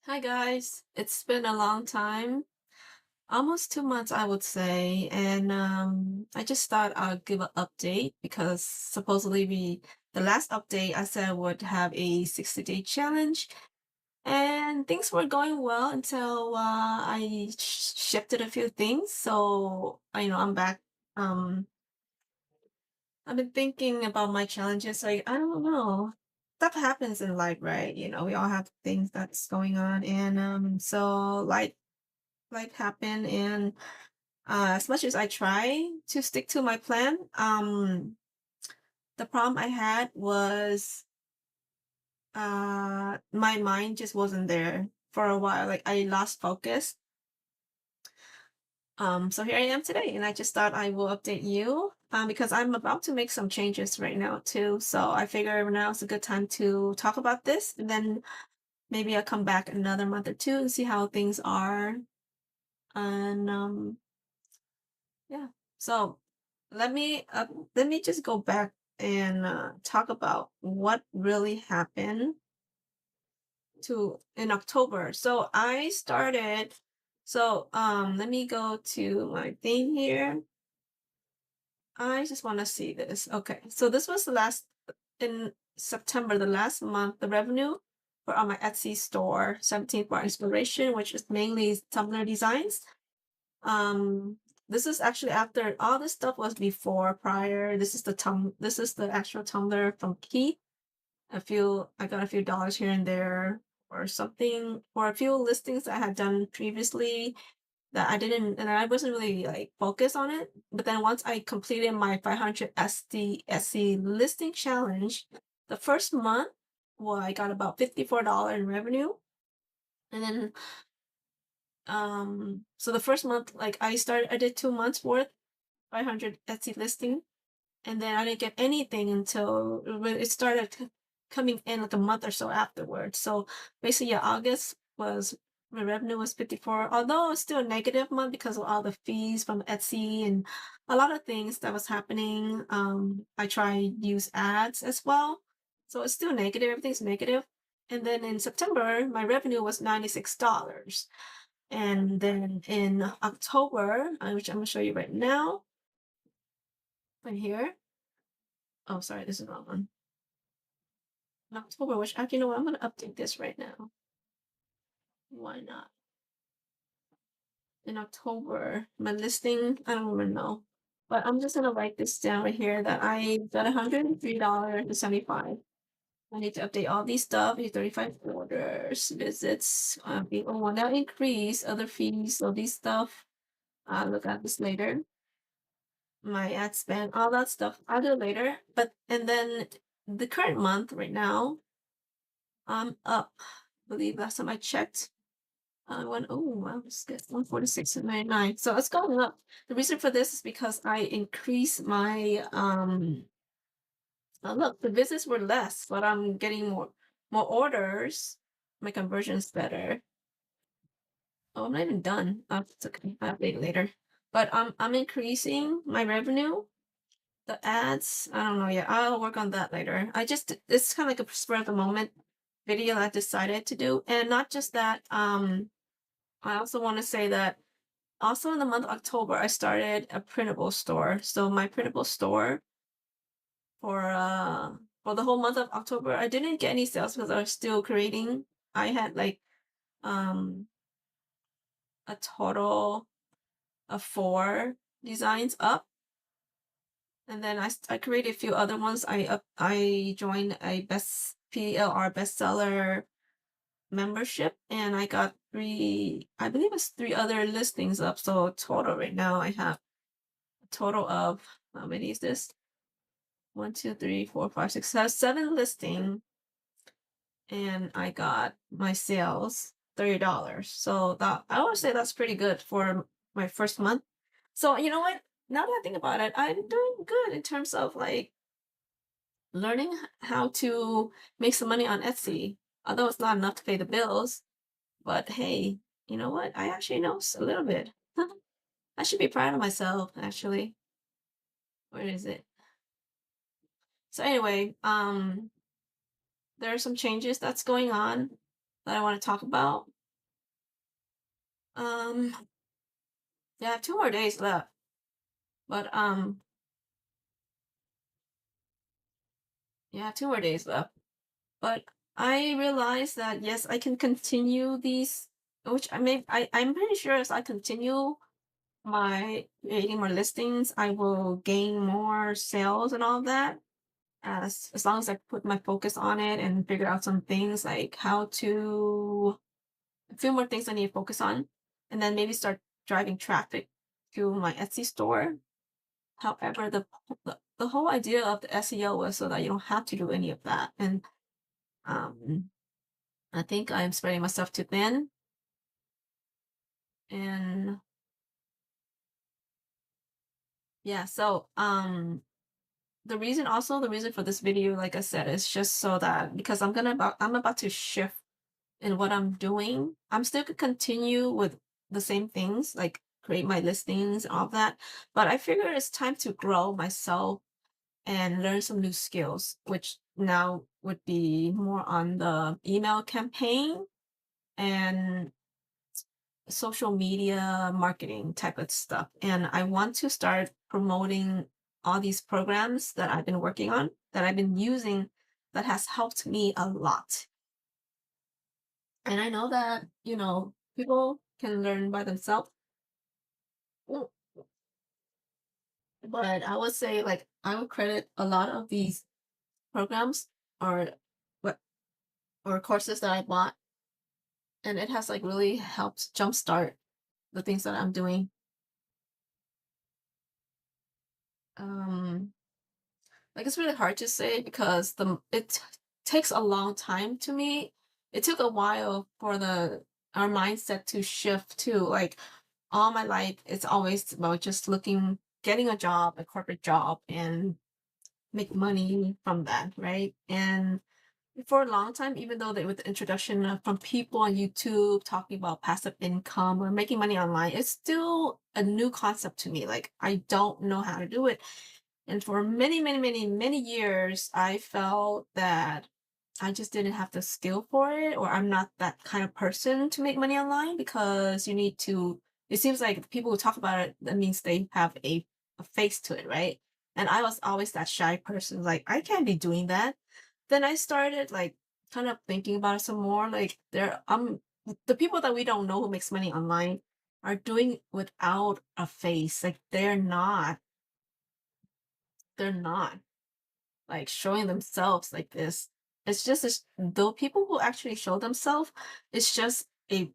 Hi guys, it's been a long time, almost 2 months I would say, and I just thought I'd give an update because supposedly the last update I said would have a 60-day challenge, and things were going well until I shifted a few things. So I'm back. Um, I've been thinking about my challenges. Like I don't know, stuff happens in life, right? We all have things that's going on, and so life happen and as much as I try to stick to my plan, the problem I had was my mind just wasn't there for a while. Like I lost focus. So here I am today, and I just thought I will update you because I'm about to make some changes right now too. So I figure now is a good time to talk about this, and then maybe I'll come back another month or two and see how things are. And yeah. So let me just go back and talk about what really happened to in October. So I started. So let me go to my thing here. I just want to see this. Okay. So this was the last in September, the last month, the revenue for on my Etsy store, 17 Bar Inspiration, which is mainly Tumblr designs. Um, this is actually after all this stuff was before prior. This is the actual Tumblr from Key. I got a few dollars here and there or something for a few listings that I had done previously that I didn't and I wasn't really like focused on it. But then once I completed my 500 SC listing challenge, the first month, well, I got about $54 in revenue. And then so the first month, like I did 2 months worth, 500 Etsy listing, and then I didn't get anything until it started coming in like a month or so afterwards. So basically, yeah, August was my revenue was 54, although it's still a negative month because of all the fees from Etsy and a lot of things that was happening. I tried use ads as well, so it's still negative. Everything's negative. And then in September, my revenue was $96. And then in October, which I'm gonna show you right now, right here. Oh, sorry, this is the wrong one. In October, which actually, you know what? I'm gonna update this right now. Why not? In October, my listing, I don't even know. But I'm just gonna write this down right here that I got $103.75. I need to update all these stuff. 35 orders, visits, people want to increase other fees, so these stuff. I'll look at this later. My ad spend, all that stuff. I'll do it later. But and then the current month right now, I'm up. I believe last time I checked, I went, oh wow, it's good. 146.99. So it's going up. The reason for this is because I increased my look, the visits were less, but I'm getting more orders. My conversion's better. Oh, I'm not even done. It's okay. I'll update later. But I'm increasing my revenue. The ads, I don't know yet. I'll work on that later. It's kind of like a spur of the moment video I decided to do. And not just that, I also want to say that also in the month of October, I started a printable store. So my printable store for the whole month of October, I didn't get any sales because I was still creating. I had like um a total of 4 designs up. And then I created a few other ones. I joined a PLR bestseller membership, and I got 3, I believe it's 3 other listings up. So total right now I have a total of, how many is this? 1, 2, 3, 4, 5, 6, 7 listing, and I got my sales $30. So that I would say that's pretty good for my first month. So you know what? Now that I think about it, I'm doing good in terms of like learning how to make some money on Etsy. Although it's not enough to pay the bills, but hey, you know what? I actually know a little bit. I should be proud of myself, actually. Where is it? So anyway, there are some changes that's going on that I want to talk about. Um, yeah, 2 more days left, but, yeah, 2 more days left. But I realized that, yes, I can continue these, which I'm pretty sure as I continue my creating more listings, I will gain more sales and all that. As long as I put my focus on it and figure out some things like how to a few more things I need to focus on, and then maybe start driving traffic to my Etsy store. However, the whole idea of the SEO was so that you don't have to do any of that. And um I think I'm spreading myself too thin. And yeah, so the reason for this video, like I said, is just so that because I'm about to shift in what I'm doing. I'm still gonna continue with the same things, like create my listings and all that. But I figure it's time to grow myself and learn some new skills, which now would be more on the email campaign and social media marketing type of stuff. And I want to start promoting all these programs that I've been working on, that I've been using, that has helped me a lot. And I know that, people can learn by themselves. Mm, but I would say, like, I would credit a lot of these programs or what or courses that I bought, and it has like really helped jumpstart the things that I'm doing. Um, like it's really hard to say because takes a long time to me. It took a while for the our mindset to shift too. Like all my life, it's always about just getting a job, a corporate job, and make money from that, right? And for a long time, even though with the introduction from people on YouTube talking about passive income or making money online, it's still a new concept to me. Like I don't know how to do it. And for many, many, many, many years, I felt that I just didn't have the skill for it, or I'm not that kind of person to make money online because it seems like the people who talk about it, that means they have a face to it, right? And I was always that shy person, like, I can't be doing that. Then I started like kind of thinking about it some more. Like the people that we don't know who makes money online are doing it without a face. Like they're not like showing themselves like this. It's just though people who actually show themselves, it's just a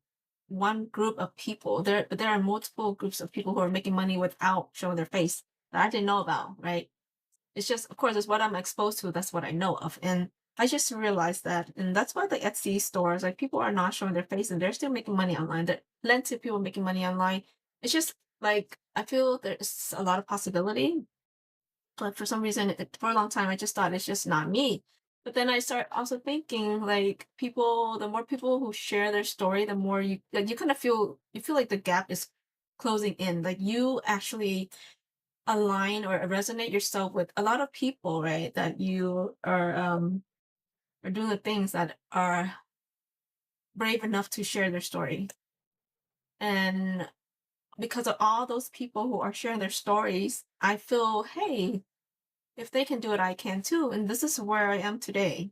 one group of people. There are multiple groups of people who are making money without showing their face that I didn't know about, right? It's just, of course, it's what I'm exposed to. That's what I know of, and I just realized that, and that's why the Etsy stores, like people are not showing their face, and they're still making money online. There are plenty of people making money online. It's just like I feel there's a lot of possibility, but for some reason, for a long time, I just thought it's just not me. But then I start also thinking like the more people who share their story, the more you kind of feel like the gap is closing in. Like you actually align or resonate yourself with a lot of people, right? That you are doing the things that are brave enough to share their story. And because of all those people who are sharing their stories, I feel, hey, if they can do it, I can too. And this is where I am today.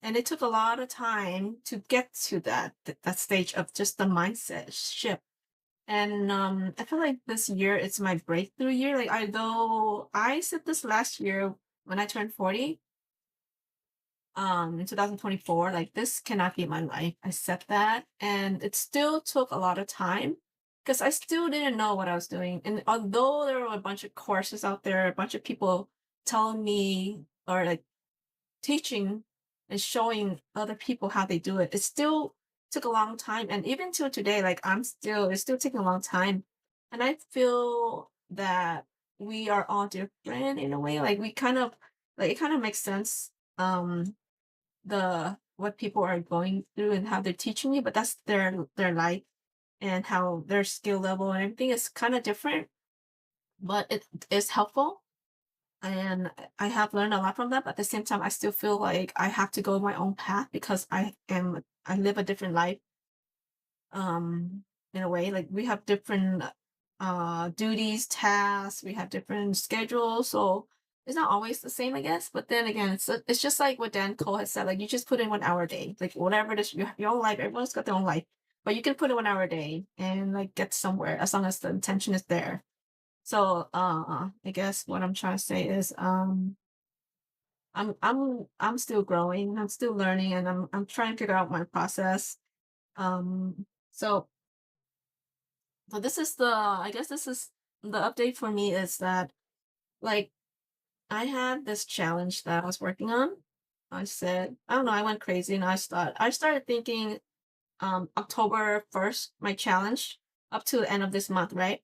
And it took a lot of time to get to that stage of just the mindset shift. And I feel like this year it's my breakthrough year. Like though I said this last year when I turned 40, in 2024, like this cannot be my life. I said that, and it still took a lot of time because I still didn't know what I was doing. And although there were a bunch of courses out there, a bunch of people telling me or like teaching and showing other people how they do it, it still took a long time. And even till today, like it's still taking a long time. And I feel that we are all different in a way. Like we kind of like it kind of makes sense. The what people are going through and how they're teaching you, but that's their life and how their skill level and everything is kind of different, but it is helpful. And I have learned a lot from that, but at the same time, I still feel like I have to go my own path because I live a different life. in a way. Like we have different duties, tasks, we have different schedules, so it's not always the same, I guess. But then again, it's just like what Dan Cole has said, like you just put in 1 hour a day, like whatever it is, you have your own life, everyone's got their own life, but you can put in 1 hour a day and like get somewhere as long as the intention is there. So I guess what I'm trying to say is I'm still growing, I'm still learning, and I'm trying to figure out my process. So this is the I guess this is the update for me, is that like I had this challenge that I was working on. I said, I don't know, I went crazy and I started thinking October 1st, my challenge up to the end of this month, right?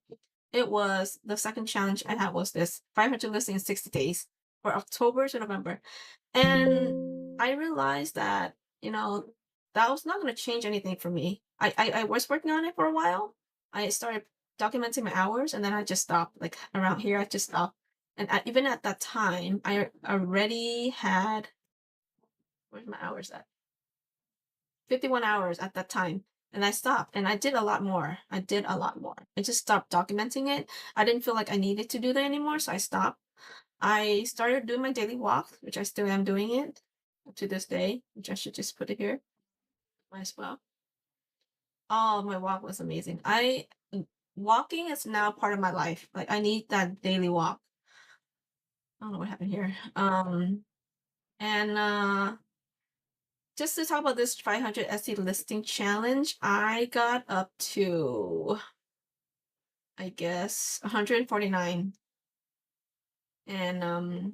It was the second challenge I had was this 500 listings in 60 days for October to November. And I realized that, that was not going to change anything for me. I was working on it for a while. I started documenting my hours and then I just stopped. Like around here, I just stopped. And even at that time, I already had, where's my hours at? 51 hours at that time. And I stopped and I did a lot more. I did a lot more. I just stopped documenting it. I didn't feel like I needed to do that anymore. So I stopped. I started doing my daily walk, which I still am doing it to this day, which I should just put it here. Might as well. Oh, my walk was amazing. Walking is now part of my life. Like I need that daily walk. I don't know what happened here. And just to talk about this 500 Etsy listing challenge, I got up to, I guess, 149. And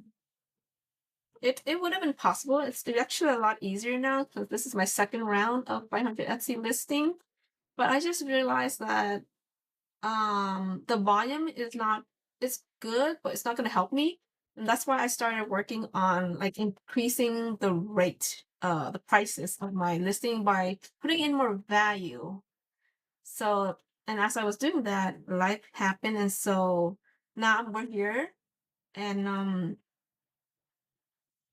it would have been possible. It's actually a lot easier now because this is my second round of 500 Etsy listing. But I just realized that the volume is not, it's good, but it's not going to help me. And that's why I started working on like increasing the rate, the prices of my listing by putting in more value. So, and as I was doing that, life happened, and so now we're here, and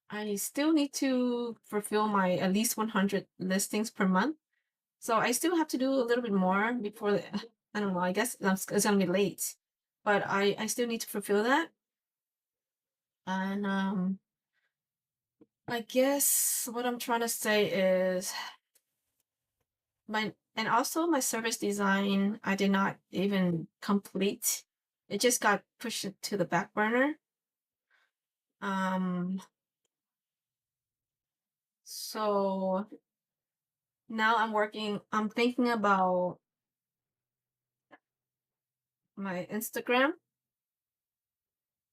I still need to fulfill my at least 100 listings per month. So I still have to do a little bit more before I don't know, I guess it's gonna be late. But I still need to fulfill that. And I guess what I'm trying to say is and also my service design I did not even complete. It just got pushed to the back burner. Um so now I'm thinking about my Instagram.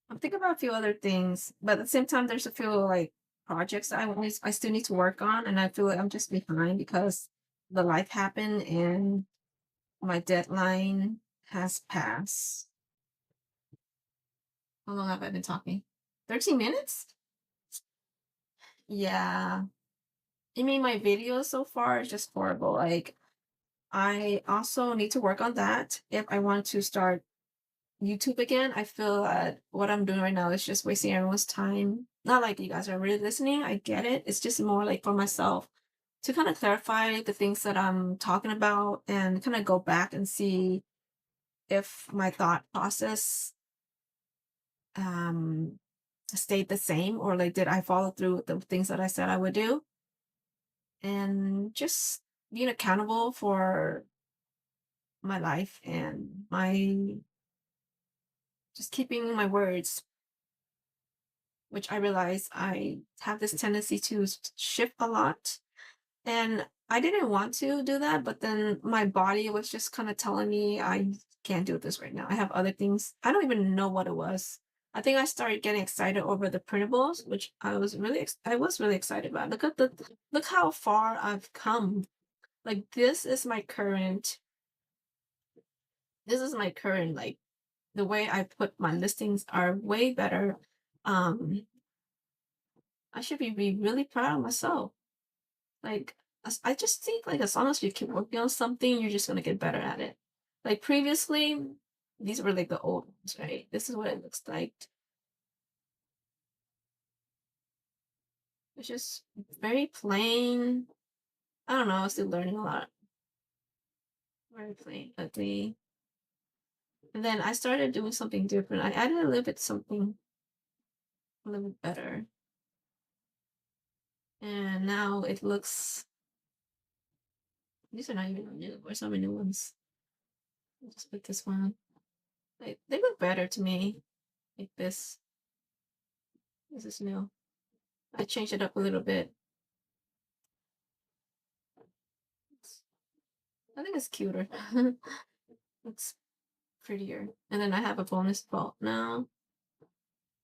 I'm thinking about a few other things, but at the same time, there's a few like projects that I still need to work on, and I feel like I'm just behind because the life happened and my deadline has passed. How long have I been talking? 13 minutes? Yeah. I mean, my videos so far is just horrible. Like, I also need to work on that if I want to start YouTube again. I feel that what I'm doing right now is just wasting everyone's time. Not like you guys are really listening. I get it. It's just more like for myself to kind of clarify the things that I'm talking about and kind of go back and see if my thought process um stayed the same, or like did I follow through with the things that I said I would do, and just being accountable for my life and my just keeping my words, which I realize I have this tendency to shift a lot. And I didn't want to do that, but then my body was just kind of telling me I can't do this right now. I have other things. I don't even know what it was. I think I started getting excited over the printables, which I was really excited about. Look how far I've come. Like this is my current like the way I put my listings are way better. Um I should be really proud of myself. Like, I just think like as long as you keep working on something, you're just gonna get better at it. Like previously, these were like the old ones, right? This is what it looks like. It's just very plain. I don't know, I'm still learning a lot. very plain, ugly. And then I started doing something different. I added a little bit something a little bit better. And now it looks, these are not even new. Where's some new ones? I'll just put this one. They look better to me. Like this. This is new. I changed it up a little bit. I think it's cuter. It's prettier. And then I have a bonus vault now.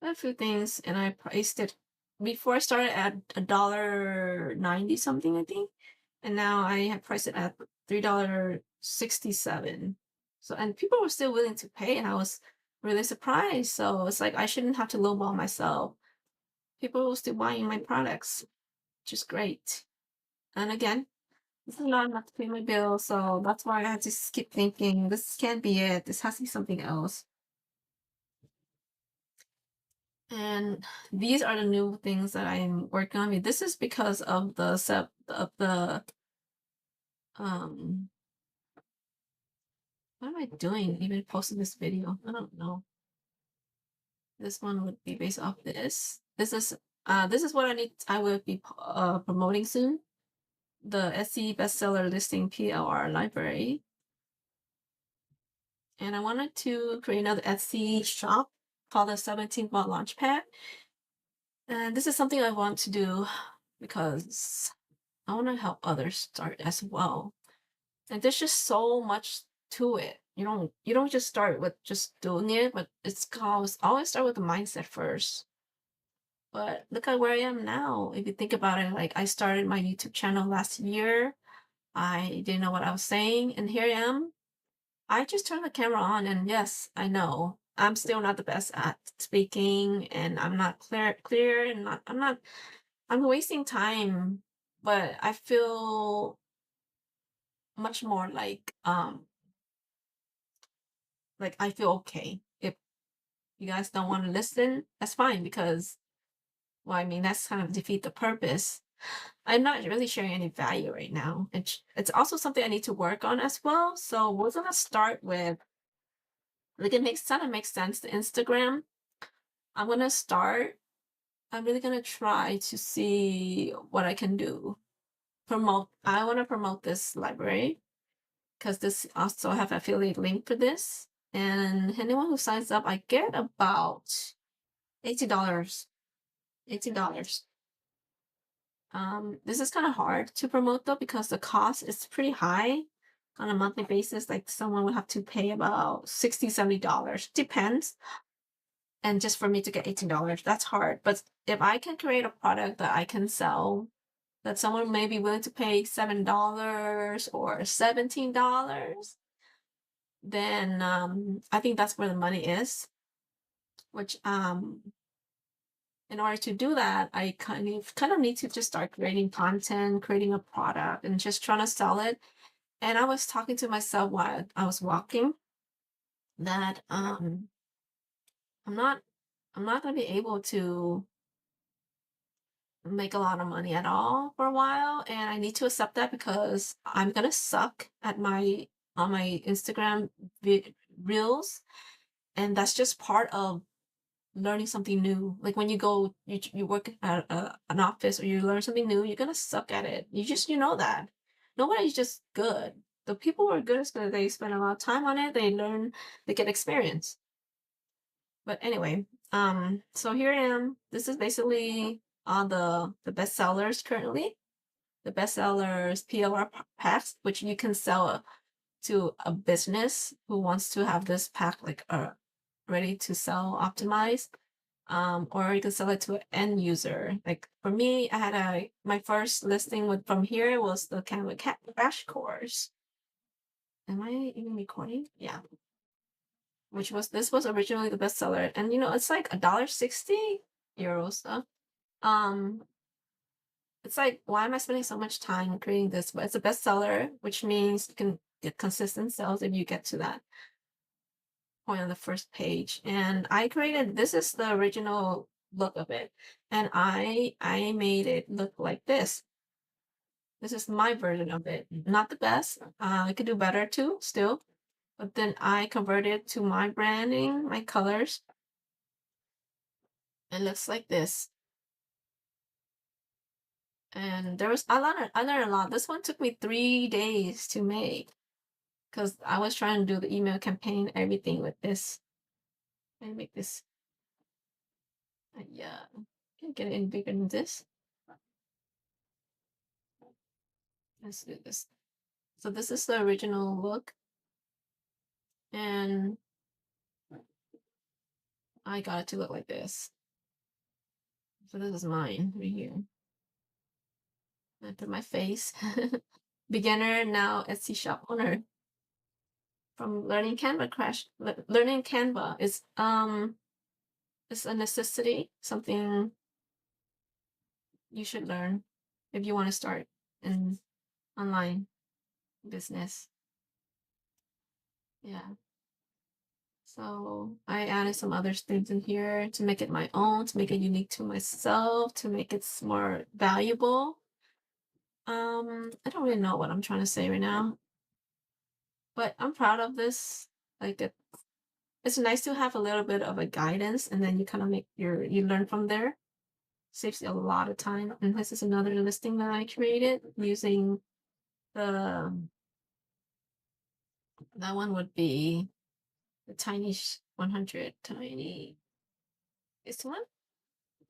I have a few things, and I priced it before I started at $1.90 something, I think, and now I have priced it at $3.67. So, and people were still willing to pay, and I was really surprised. So it's like I shouldn't have to lowball myself. People were still buying my products, which is great. And again, this is not enough to pay my bill, so that's why I had to keep thinking this can't be it. This has to be something else. And these are the new things that I'm working on. This is because of the what am I doing even posting this video? I don't know. This one would be based off this. This is what I will be promoting soon. The Etsy bestseller listing PLR library. And I wanted to create another Etsy shop called the 17 Watt Launchpad. And this is something I want to do because I want to help others start as well. And there's just so much to it. You don't just start with just doing it, but it's always start with the mindset first. But look at where I am now. If you think about it, like I started my YouTube channel last year. I didn't know what I was saying, and here I am. I just turned the camera on, and yes, I know I'm still not the best at speaking, and I'm not clear, and I'm wasting time. But I feel much more like I feel okay. If you guys don't want to listen, that's fine, because well, I mean, that's kind of defeat the purpose. I'm not really sharing any value right now. It's also something I need to work on as well. So we're gonna start with, like, it makes sense, the Instagram. I'm really gonna try to see what I can do. I want to promote this library because this also have affiliate link for this. And anyone who signs up, I get about $80. $18. This is kind of hard to promote though, because the cost is pretty high on a monthly basis. Like someone would have to pay about $60, $70. Depends. And just for me to get $18, that's hard. But if I can create a product that I can sell, that someone may be willing to pay $7 or $17, then I think that's where the money is. Which in order to do that, I kind of need to just start creating content, creating a product, and just trying to sell it. And I was talking to myself while I was walking that I'm not gonna be able to make a lot of money at all for a while, and I need to accept that because I'm gonna suck at on my Instagram reels, and that's just part of learning something new. Like when you work at an office or you learn something new, you're gonna suck at it. You know that. Nobody's just good. The people who are good is because they spend a lot of time on it, they learn, they get experience. But anyway, so here I am. This is basically on the bestsellers currently. The bestsellers PLR packs, which you can sell to a business who wants to have this pack like ready to sell, optimized. Or you can sell it to an end user. Like for me, I had my first listing from here was the Canva crash course. Am I even recording? Yeah. This was originally the bestseller, and it's like €1.60 stuff. It's like, why am I spending so much time creating this? But it's a bestseller, which means you can get consistent sales if you get to that point on the first page. And this is the original look of it, and I made it look like this. This is my version of it. Not the best. I could do better too, still. But then I converted to my branding, my colors. It looks like this. And I learned a lot. This one took me 3 days to make because I was trying to do the email campaign, everything with this. Let me make this. Yeah, can I get it in bigger than this? Let's do this. So this is the original look, and I got it to look like this. So this is mine right here. I put my face. Beginner, now Etsy shop owner. From learning Canva crash. Learning Canva is it's a necessity, something you should learn if you want to start an online business. Yeah. So I added some other things in here to make it my own, to make it unique to myself, to make it more valuable. I don't really know what I'm trying to say right now, but I'm proud of this. Like it's nice to have a little bit of a guidance, and then you kind of you learn from there. Saves you a lot of time. And this is another listing that I created using the that one would be the tiny 100 tiny this one,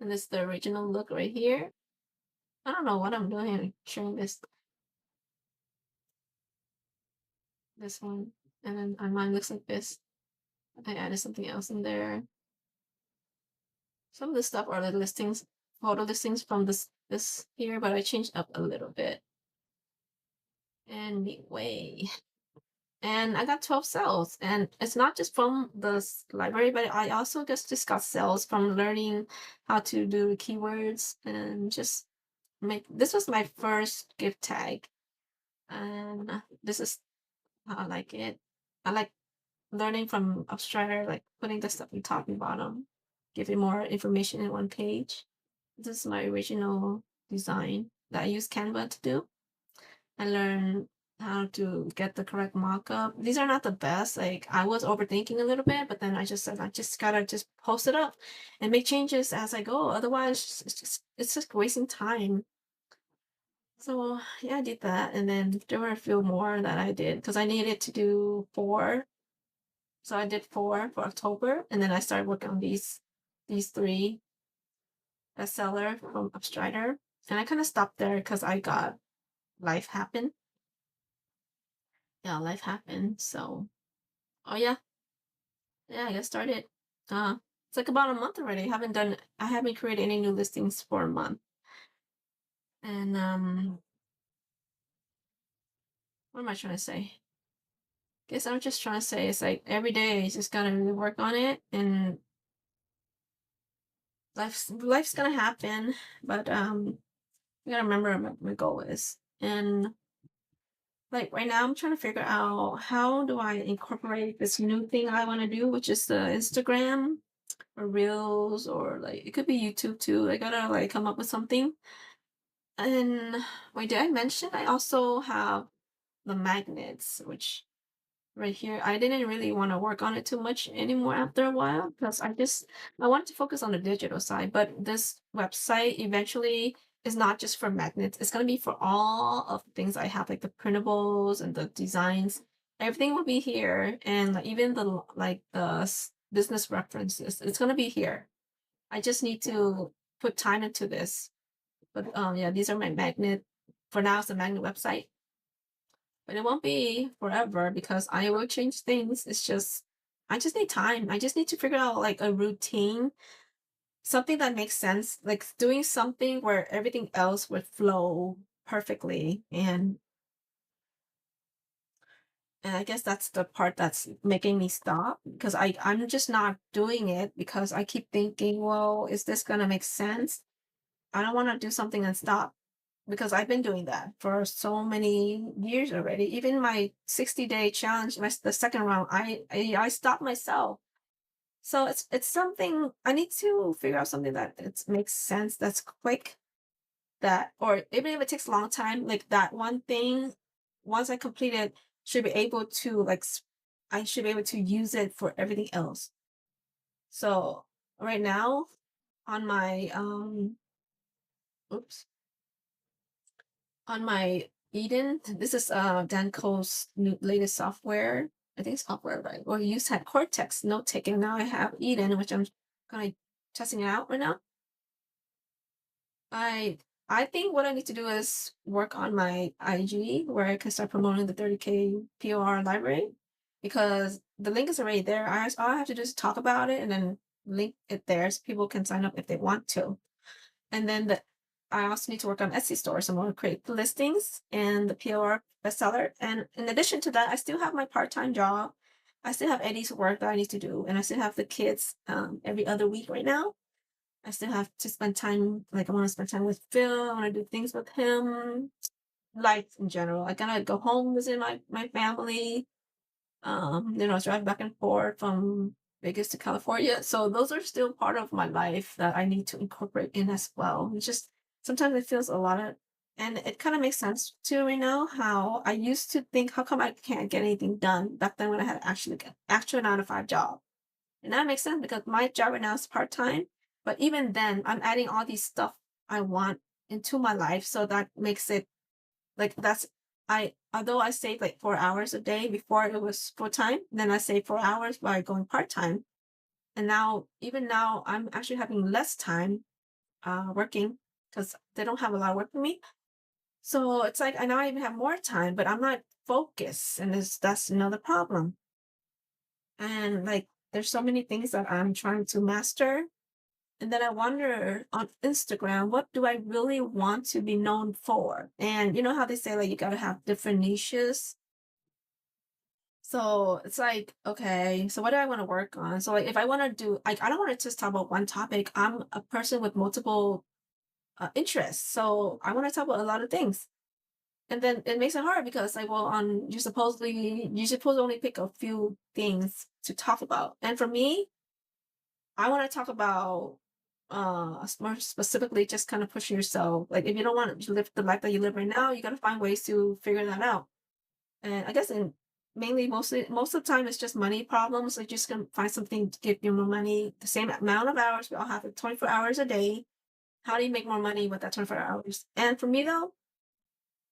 and this is the original look right here. I don't know what I'm doing here, showing this one, and then mine looks like this. I added something else in there. Some of the stuff are the listings, photo listings from this here, but I changed up a little bit. Anyway, and I got 12 sales, and it's not just from the library, but I also just got sales from learning how to do keywords and just make. This was my first gift tag, and this is how I like it. I like learning from Upstrider, like putting the stuff on top and bottom, giving more information in one page. This is my original design that I use Canva to do. I learned how to get the correct mock-up. These are not the best. Like I was overthinking a little bit, but then I just said I just gotta just post it up and make changes as I go. Otherwise, it's just wasting time. So yeah, I did that, and then there were a few more that I did because I needed to do 4. So I did 4 for October, and then I started working on these 3 bestseller from Upstrider, and I kind of stopped there because I got life happened. Yeah, life happened. So, oh yeah, I got started. It's like about a month already. I haven't created any new listings for a month, and what am I trying to say? Guess I'm just trying to say it's like every day you just gotta really work on it, and life's gonna happen, but you gotta remember what my goal is. And like right now I'm trying to figure out how do I incorporate this new thing I want to do, which is the Instagram or Reels, or like it could be YouTube too. I gotta like come up with something. And wait, did I mention I also have the magnets, which right here. I didn't really want to work on it too much anymore after a while because I wanted to focus on the digital side. But this website eventually is not just for magnets. It's gonna be for all of the things I have, like the printables and the designs. Everything will be here, and like, even the business references. It's gonna be here. I just need to put time into this. But yeah, these are my magnet. For now, it's a magnet website, but it won't be forever because I will change things. It's just I just need time. I just need to figure out like a routine, something that makes sense, like doing something where everything else would flow perfectly. And I guess that's the part that's making me stop because I'm just not doing it because I keep thinking, well, is this gonna make sense? I don't want to do something and stop because I've been doing that for so many years already. Even my 60-day challenge, the second round, I stopped myself. So it's something I need to figure out, something that it makes sense, that's quick, that, or even if it takes a long time, like that one thing, once I complete it, should be able to I should be able to use it for everything else. So right now on my oops, on my Eden, this is Danco's latest software. I think it's software, right? Well, you used to have Cortex note taking. Now I have Eden, which I'm kind of testing it out right now. I I think what I need to do is work on my IG where I can start promoting the 30K POR library, because the link is already there. All I have to do is talk about it and then link it there so people can sign up if they want to. And then I also need to work on Etsy store. So I'm going to create the listings and the POR bestseller. And in addition to that, I still have my part-time job. I still have Eddie's work that I need to do, and I still have the kids every other week right now. I still have to spend time, like I want to spend time with Phil. I want to do things with him, life in general. I gotta go home, visit my family. Drive back and forth from Vegas to California. So those are still part of my life that I need to incorporate in as well. It's just sometimes it feels a lot of, and it kind of makes sense to me now how I used to think, how come I can't get anything done back then when I had actually actual 9 to 5 job. And that makes sense because my job right now is part time. But even then, I'm adding all these stuff I want into my life. So that makes it like although I save like 4 hours a day before it was full time, then I save 4 hours by going part time. And now, even now, I'm actually having less time working because they don't have a lot of work for me. So it's like I now even have more time, but I'm not focused, and that's another problem. And like, there's so many things that I'm trying to master. And then I wonder on Instagram, what do I really want to be known for? And you know how they say, like, you got to have different niches. So it's like, okay, so what do I want to work on? So, like, if I want to do, like, I don't want to just talk about one topic. I'm a person with multiple interests. So I want to talk about a lot of things. And then it makes it hard because, like, well, you supposed to only pick a few things to talk about. And for me, I want to talk about more specifically just kind of pushing yourself. Like if you don't want to live the life that you live right now, you got to find ways to figure that out. And I guess most of the time it's just money problems. Like just gonna find something to give you more money, the same amount of hours. We all have like 24 hours a day. How do you make more money with that 24 hours? And for me though,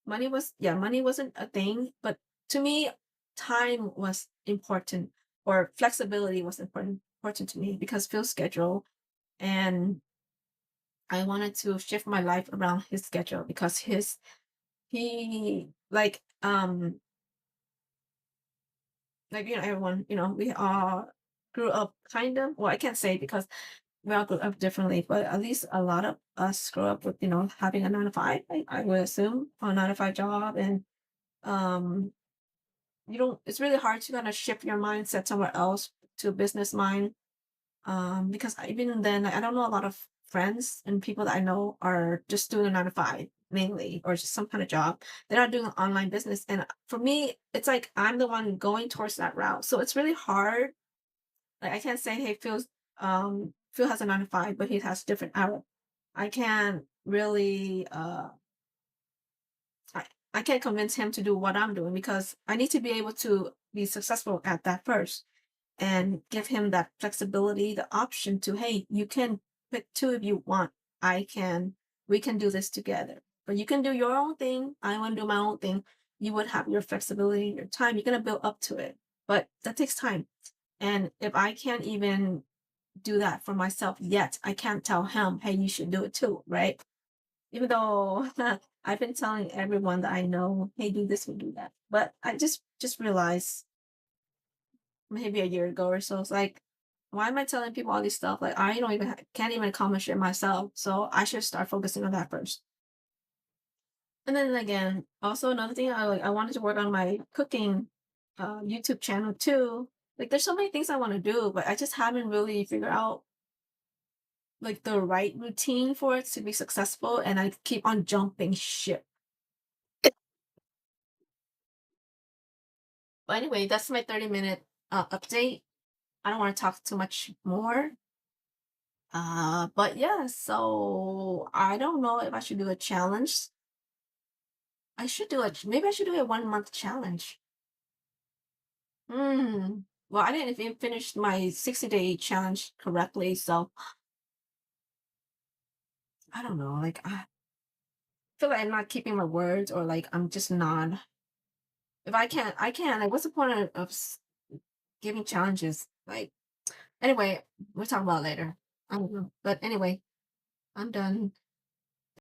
money wasn't a thing, but to me, time was important, or flexibility was important to me because Phil's schedule, and I wanted to shift my life around his schedule because he everyone, we all grew up kind of, well, I can't say because we all grew up differently, but at least a lot of us grew up with, having a 9 to 5, I would assume, a 9 to 5 job. And um you don't it's really hard to kind of shift your mindset somewhere else to a business mind. Because even then, I don't know a lot of friends and people that I know are just doing a 9 to 5 mainly, or just some kind of job. They're not doing an online business. And for me, it's like I'm the one going towards that route. So it's really hard. Like I can't say, hey, Phil has a 9 to 5, but he has different hour. I can't really I, I can't convince him to do what I'm doing because I need to be able to be successful at that first, and give him that flexibility, the option to, hey, you can pick two if you want. We can do this together. But you can do your own thing. I want to do my own thing. You would have your flexibility, your time. You're gonna build up to it. But that takes time. And if I can't even do that for myself yet, I can't tell him, hey, you should do it too, right? Even though I've been telling everyone that I know, hey, do this, we do that. But I just realized maybe a year ago or so. It's like, why am I telling people all this stuff? Like, I don't even can't even accomplish it myself. So I should start focusing on that first. And then again, also another thing, I wanted to work on my cooking YouTube channel too. Like, there's so many things I want to do, but I just haven't really figured out like the right routine for it to be successful. And I keep on jumping ship. But anyway, that's my 30-minute update. I don't want to talk too much more. But yeah, so I don't know if I should do a challenge. I should do a maybe I should do a 1 month challenge. Hmm. Well, I didn't even finish my 60-day challenge correctly, so I don't know. Like I feel like I'm not keeping my words, or like I'm just not. If I can't, I can't. Like, what's the point of giving challenges? Like, anyway, we'll talk about it later. I don't know. But anyway, I'm done.